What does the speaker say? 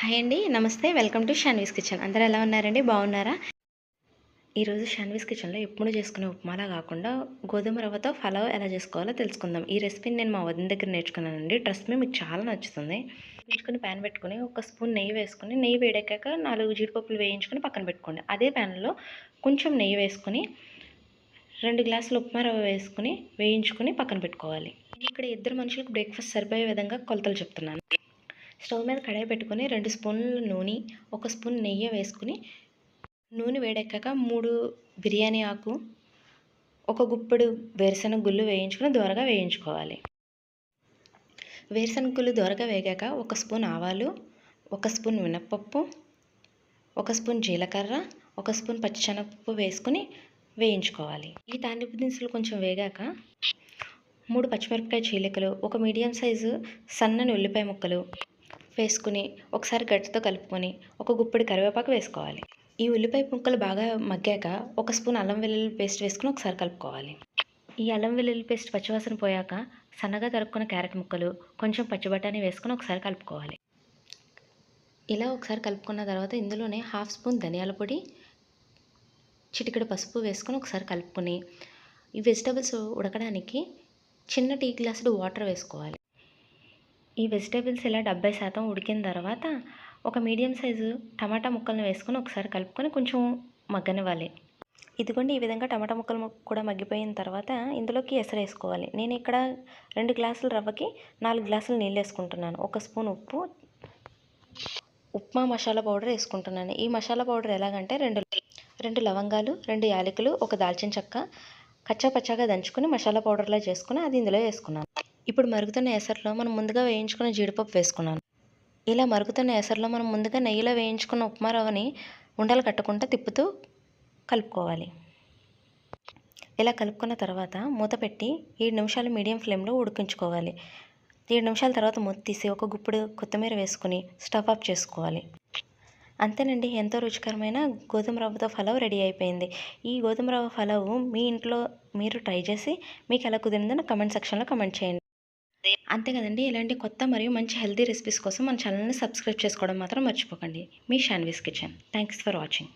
Hi అండి. నమస్తే. Welcome to Shanvi's kitchen. అందరూ ఎలా ఉన్నారండి? బాగున్నారా? ఈరోజు షాన్వీస్ కిచెన్లో ఎప్పుడు చేసుకునే ఉప్మాలా కాకుండా గోధుమ రవ్వతో పలావ్ ఎలా చేసుకోవాలో తెలుసుకుందాం. ఈ రెసిపీని నేను మా వదిన దగ్గర నేర్చుకున్నానండి. ట్రస్ట్ మీ మీకు చాలా నచ్చుతుంది. వేయించుకుని ప్యాన్ పెట్టుకుని ఒక స్పూన్ నెయ్యి వేసుకుని, నెయ్యి వేడెక్కాక 4 జీడిపప్పులు వేయించుకొని పక్కన పెట్టుకోండి. అదే ప్యాన్లో కొంచెం నెయ్యి వేసుకుని 2 గ్లాసులు ఉప్మా రవ్వ వేసుకుని వేయించుకుని పక్కన పెట్టుకోవాలి. ఇక్కడ ఇద్దరు మనుషులకు బ్రేక్ఫాస్ట్ సరిపోయే విధంగా కొలతలు చెప్తున్నాను. స్టవ్ మీద కడాయి పెట్టుకొని 2 స్పూన్ల నూనె, 1 స్పూన్ నెయ్యి వేసుకుని నూనె వేడెక్కాక 3 బిర్యానీ ఆకు, 1 గుప్పెడు వేరుశనగ గుళ్ళు వేయించుకుని దోరగా వేయించుకోవాలి. వేరుశనగ గుళ్ళు దోరగా వేగాక 1 స్పూన్ ఆవాలు, 1 స్పూన్ మినప్పప్పు, 1 స్పూన్ జీలకర్ర, 1 స్పూన్ పచ్చిశనగపప్పు వేసుకుని వేయించుకోవాలి. ఈ తాలింపు దినుసులు కొంచెం వేగాక 3 పచ్చిమిరపకాయ చీలికలు, 1 మీడియం సైజు సన్నని ఉల్లిపాయ ముక్కలు వేసుకుని ఒకసారి గట్టితో కలుపుకొని 1 గుప్పెడు కరివేపాకు వేసుకోవాలి. ఈ ఉల్లిపాయ ముక్కలు బాగా మగ్గాక 1 స్పూన్ అల్లం వెల్లుల్లి పేస్ట్ వేసుకుని ఒకసారి కలుపుకోవాలి. ఈ అల్లం వెల్లుల్లి పేస్ట్ పచ్చివాసన పోయాక సన్నగా తరుక్కున్న క్యారెట్ ముక్కలు, కొంచెం పచ్చి బఠానీ వేసుకుని ఒకసారి కలుపుకోవాలి. ఇలా ఒకసారి కలుపుకున్న తర్వాత ఇందులోనే 1/2 స్పూన్ ధనియాల పొడి, చిటికెడు పసుపు వేసుకొని ఒకసారి కలుపుకొని ఈ వెజిటబుల్స్ ఉడకడానికి చిన్న టీ గ్లాసుడు వాటర్ వేసుకోవాలి. ఈ వెజిటేబుల్స్ ఇలా 70% ఉడికిన తర్వాత ఒక మీడియం సైజు టమాటా ముక్కలను వేసుకొని ఒకసారి కలుపుకొని కొంచెం మగ్గనివ్వాలి. ఇదిగోండి, ఈ విధంగా టమాటా ముక్కలు కూడా మగ్గిపోయిన తర్వాత ఇందులోకి ఎసరు వేసుకోవాలి. నేను ఇక్కడ 2 గ్లాసుల రవ్వకి 4 గ్లాసులు నీళ్ళు వేసుకుంటున్నాను. 1 స్పూన్ ఉప్పు, ఉప్మా మసాలా పౌడర్ వేసుకుంటున్నాను. ఈ మసాలా పౌడర్ ఎలాగంటే 2 లవంగాలు, 2 యాలకులు, 1 దాల్చిన చెక్క కచ్చా పచ్చాగా దంచుకొని మసాలా పౌడర్లా చేసుకుని అది ఇందులో వేసుకున్నాను. ఇప్పుడు మరుగుతున్న ఎసరులో మనం ముందుగా వేయించుకున్న జీడిపప్పు వేసుకున్నాను. ఇలా మరుగుతున్న ఎసరులో మనం ముందుగా నెయ్యిలో వేయించుకున్న ఉప్మా రవ్వని ఉండలు కట్టకుండా తిప్పుతూ కలుపుకోవాలి. ఇలా కలుపుకున్న తర్వాత మూత పెట్టి 7 నిమిషాలు మీడియం ఫ్లేమ్లో ఉడికించుకోవాలి. 7 నిమిషాల తర్వాత మూత తీసి 1 గుప్పెడు కొత్తిమీర వేసుకుని స్టవ్ ఆఫ్ చేసుకోవాలి. అంతేనండి, ఎంతో రుచికరమైన గోధుమ రవ్వతో పలావ్ రెడీ అయిపోయింది. ఈ గోధుమ రవ్వ పలావ్ మీ ఇంట్లో మీరు ట్రై చేసి మీకు ఎలా కుదిరిందో నా కమెంట్ సెక్షన్లో కమెంట్ చేయండి. అంతే కదండి, ఇలాంటి కొత్త మరియు మంచి హెల్తీ రెసిపీస్ కోసం మన ఛానల్ని సబ్స్క్రైబ్ చేసుకోవడం మాత్రం మర్చిపోకండి. మీ షాన్వీస్ కిచెన్. Thanks for watching.